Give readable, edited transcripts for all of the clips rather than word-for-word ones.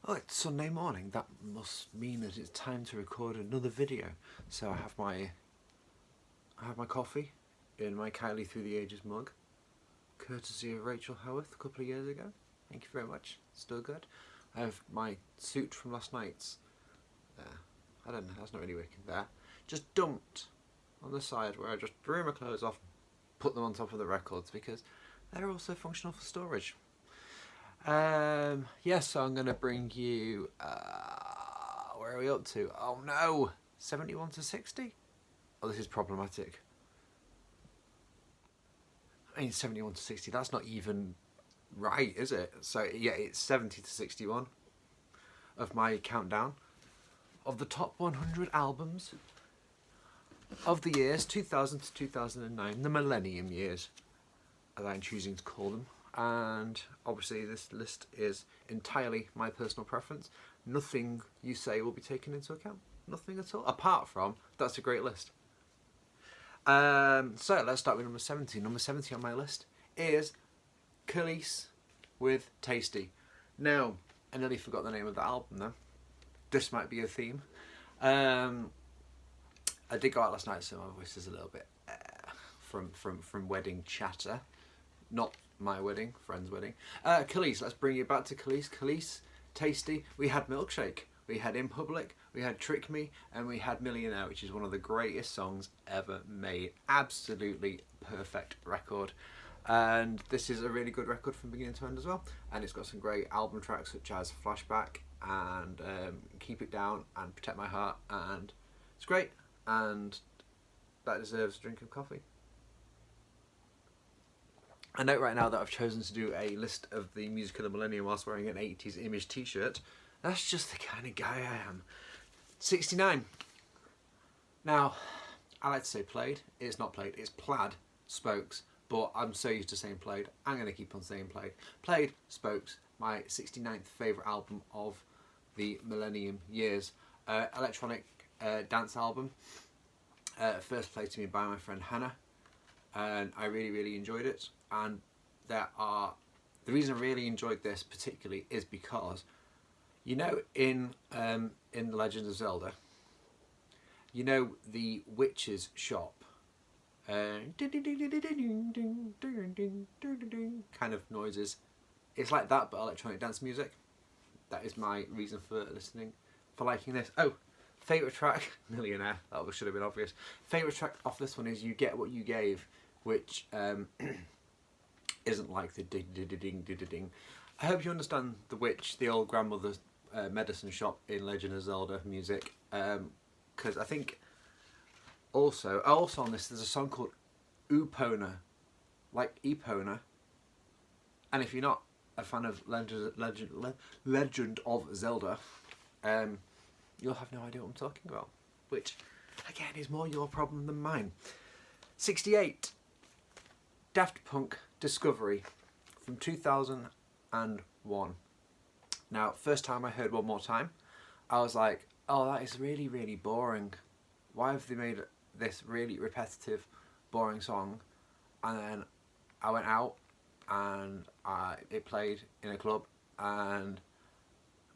Oh, it's Sunday morning. That must mean that it's time to record another video. So I have my coffee in my Kylie Through the Ages mug, courtesy of Rachel Howarth a couple of years ago. Thank you very much. Still good. I have my suit from last night's there. I don't know, that's not really working there. Just dumped on the side where I just threw my clothes off, put them on top of the records because they're also functional for storage. Yes, so I'm going to bring you, where are we up to? Oh no, 71 to 60? Oh, this is problematic. I mean, 71 to 60, that's not even right, is it? So yeah, it's 70 to 61 of my countdown of the top 100 albums of the years 2000 to 2009, the millennium years, as I'm choosing to call them. And obviously this list is entirely my personal preference. Nothing you say will be taken into account. Nothing at all, apart from that's a great list. So let's start with number 70. Number 70 on my list is Kelis with Tasty. Now, I nearly forgot the name of the album though. This might be a theme. I did go out last night, so my voice is a little bit from wedding chatter. Not my wedding, friend's wedding. Kelis, let's bring it back to Kelis. Kelis, Tasty. We had Milkshake, we had In Public, we had Trick Me, and we had Millionaire, which is one of the greatest songs ever made. Absolutely perfect record. And this is a really good record from beginning to end as well. And it's got some great album tracks such as Flashback and Keep It Down and Protect My Heart. And it's great. And that deserves a drink of coffee. I note right now that I've chosen to do a list of the music of the millennium whilst wearing an 80s Image t-shirt. That's just the kind of guy I am. 69. Now, I like to say played. It's not played, it's plaid spokes. But I'm so used to saying played, I'm going to keep on saying played. Played Spokes, my 69th favourite album of the millennium years. Electronic dance album. First played to me by my friend Hannah. And I really enjoyed it. And the reason I really enjoyed this particularly is because, you know, in The Legend of Zelda, you know the witch's shop, kind of noises. It's like that, but electronic dance music. That is my reason for liking this. Oh, favourite track, Millionaire. That should have been obvious. Favourite track off this one is You Get What You Gave, which isn't like the ding ding ding ding ding. I hope you understand the witch, the old grandmother's medicine shop in Legend of Zelda music, because I think also on this there's a song called Epona, like Epona, and if you're not a fan of Legend of Zelda, you'll have no idea what I'm talking about, which again is more your problem than mine. 68. Daft Punk Discovery from 2001. Now, first time I heard One More Time, I was like, oh, that is really boring. Why have they made this really repetitive, boring song? And then I went out and it played in a club, and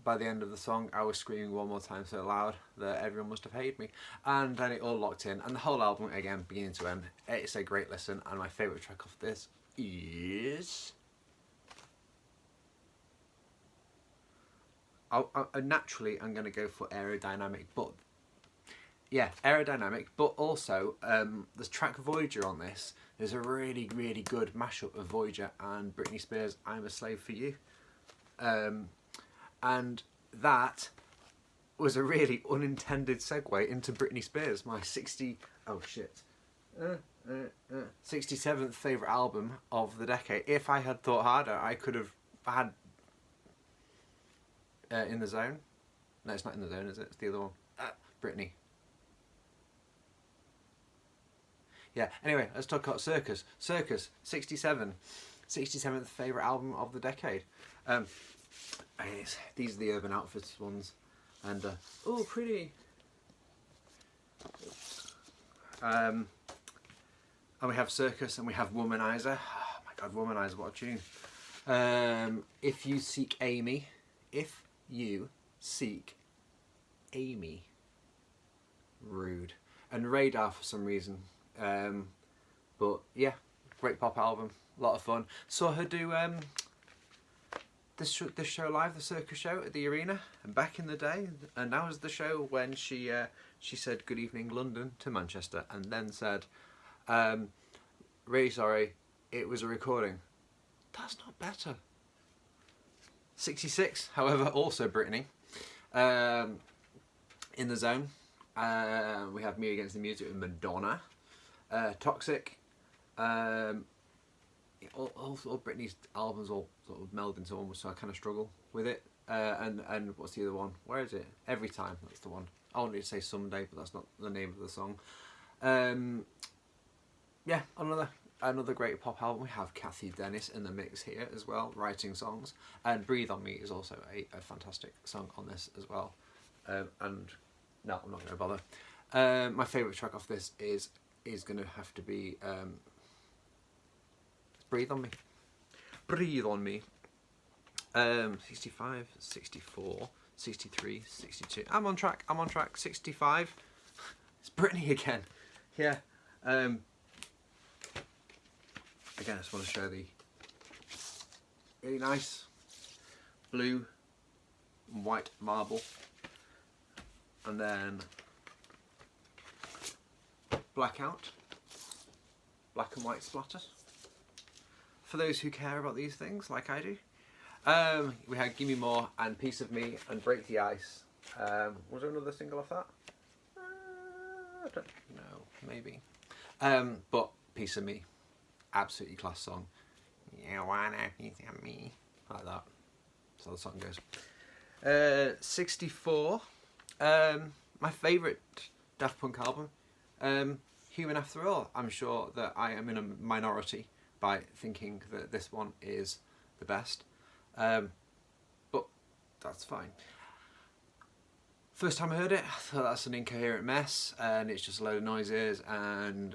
by the end of the song I was screaming One More Time so loud that everyone must have hated me, and then it all locked in, and the whole album again beginning to end, it's a great listen. And my favourite track of this is I naturally I'm going to go for Aerodynamic, but yeah, Aerodynamic, but also there's track Voyager on this. There's a really good mashup of Voyager and Britney Spears' I'm a Slave for You. And that was a really unintended segue into Britney Spears, my 67th favourite album of the decade. If I had thought harder, I could have had In the Zone. No, it's not In the Zone, is it? It's the other one. Britney. Yeah, anyway, let's talk about Circus. Circus, 67. 67th favourite album of the decade. These are the Urban Outfitters ones, and oh, pretty. And we have Circus, and we have Womanizer. Oh my God, Womanizer! What a tune! If You Seek Amy, If you seek Amy. Rude. And Radar for some reason. But yeah, great pop album, a lot of fun. Saw her do this show live, the Circus Show at the Arena, back in the day, and that was the show when she said "Good evening London" to Manchester, and then said, "Really sorry, it was a recording." That's not better. 66, however, also Brittany. In the Zone, we have Me Against the Music with Madonna. Toxic. All Britney's albums all sort of meld into one, so I kind of struggle with it. And what's the other one? Where is it? Every Time. That's the one. I wanted to say Someday, but that's not the name of the song. Yeah, another great pop album. We have Kathy Dennis in the mix here as well, writing songs. And Breathe on Me is also a fantastic song on this as well. And no, I'm not going to bother. My favourite track off this is going to have to be Breathe on Me. Breathe on Me. 65, 64, 63, 62. I'm on track. 65. It's Britney again. Yeah. Again, I just want to show the really nice blue and white marble. And then blackout. Black and white splatter. For those who care about these things, like I do. We had Gimme More and Piece of Me and Break the Ice. Was there another single off that? I don't know, maybe. But Piece of Me, absolutely class song. You want a piece of me? Like that. That's how the song goes. 64. My favourite Daft Punk album. Human After All. I'm sure that I am in a minority by thinking that this one is the best. But that's fine. First time I heard it, I thought that's an incoherent mess, and it's just a load of noises and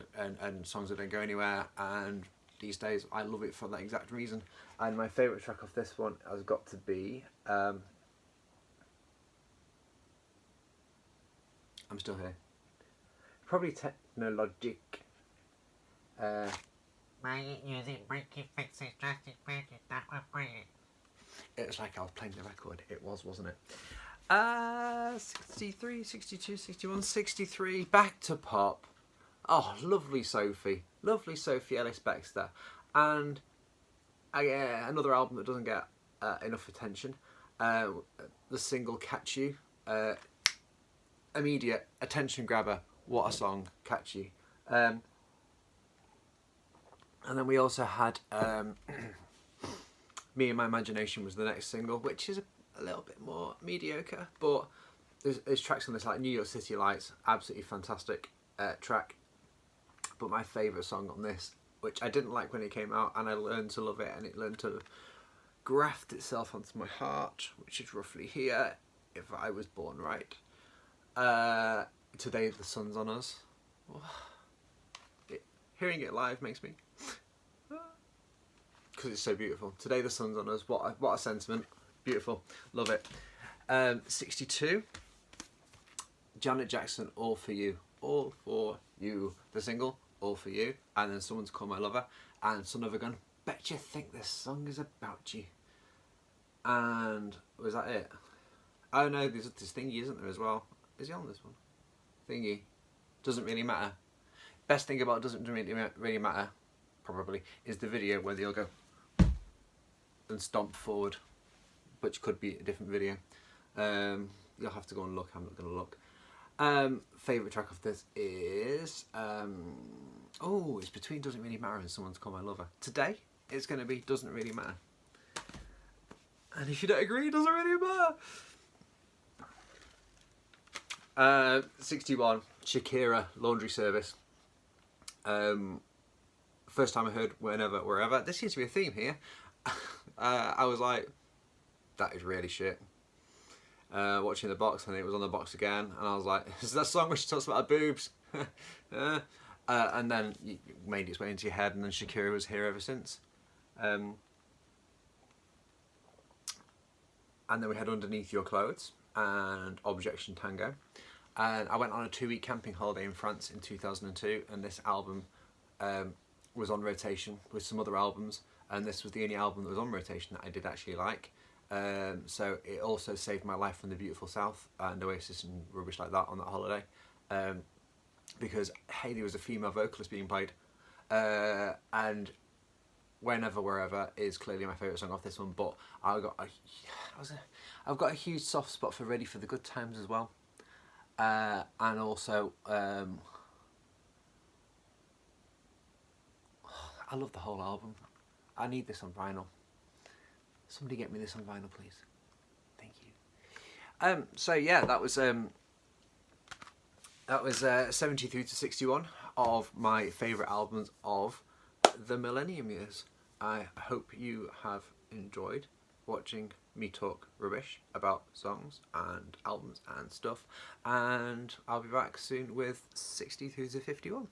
songs that don't go anywhere. And these days, I love it for that exact reason. And my favourite track off this one has got to be I'm Still Here. Probably Technologic. Using breaking fixes drastic breaking that were brilliant. It was like I was playing the record. It was, wasn't it? 63, 62, 61, 63. Back to pop. Oh, lovely Sophie. Lovely Sophie Ellis-Bextor. And another album that doesn't get enough attention. The single Catch You. Immediate attention grabber. What a song. Catch You. And then we also had Me and My Imagination was the next single, which is a little bit more mediocre, but there's tracks on this like New York City Lights, absolutely fantastic track. But my favourite song on this, which I didn't like when it came out, and I learned to love it, and it learned to graft itself onto my heart, which is roughly here, if I was born right. Today the Sun's on Us. Hearing it live makes me, because it's so beautiful. Today the Sun's on Us. What a sentiment. Beautiful. Love it. 62. Janet Jackson, All For You. All For You. The single, All For You. And then Someone's Called My Lover. And Son of a Gun. Bet you think this song is about you. And was that it? Oh no, there's this thingy, isn't there, as well? Is he on this one? Thingy. Doesn't really matter. Best thing about Doesn't Really Matter, probably, is the video where they'll go and stomp forward, which could be a different video. You'll have to go and look. I'm not going to look. Favourite track of this is it's between Doesn't Really Matter and Someone's Called My Lover. Today it's going to be Doesn't Really Matter. And if you don't agree, it doesn't really matter. 61. Shakira, Laundry Service. First time I heard Whenever, Wherever. There seems to be a theme here. I was like, that is really shit. Watching the box, and it was on the box again, and I was like, is that song where she talks about her boobs? And then it made its way into your head, and then Shakira was here ever since. and then we had Underneath Your Clothes and Objection Tango. And I went on a 2-week camping holiday in France in 2002, and this album was on rotation with some other albums, and this was the only album that was on rotation that I did actually like. So it also saved my life from the Beautiful South and Oasis and rubbish like that on that holiday, because hey, there was a female vocalist being played, and Whenever Wherever is clearly my favourite song off this one. But I've got a huge soft spot for Ready for the Good Times as well, and also I love the whole album. I need this on vinyl. Somebody get me this on vinyl, please. Thank you. So yeah, that was 73 to 61 of my favourite albums of the Millennium Years. I hope you have enjoyed watching me talk rubbish about songs and albums and stuff, and I'll be back soon with 63 to 51.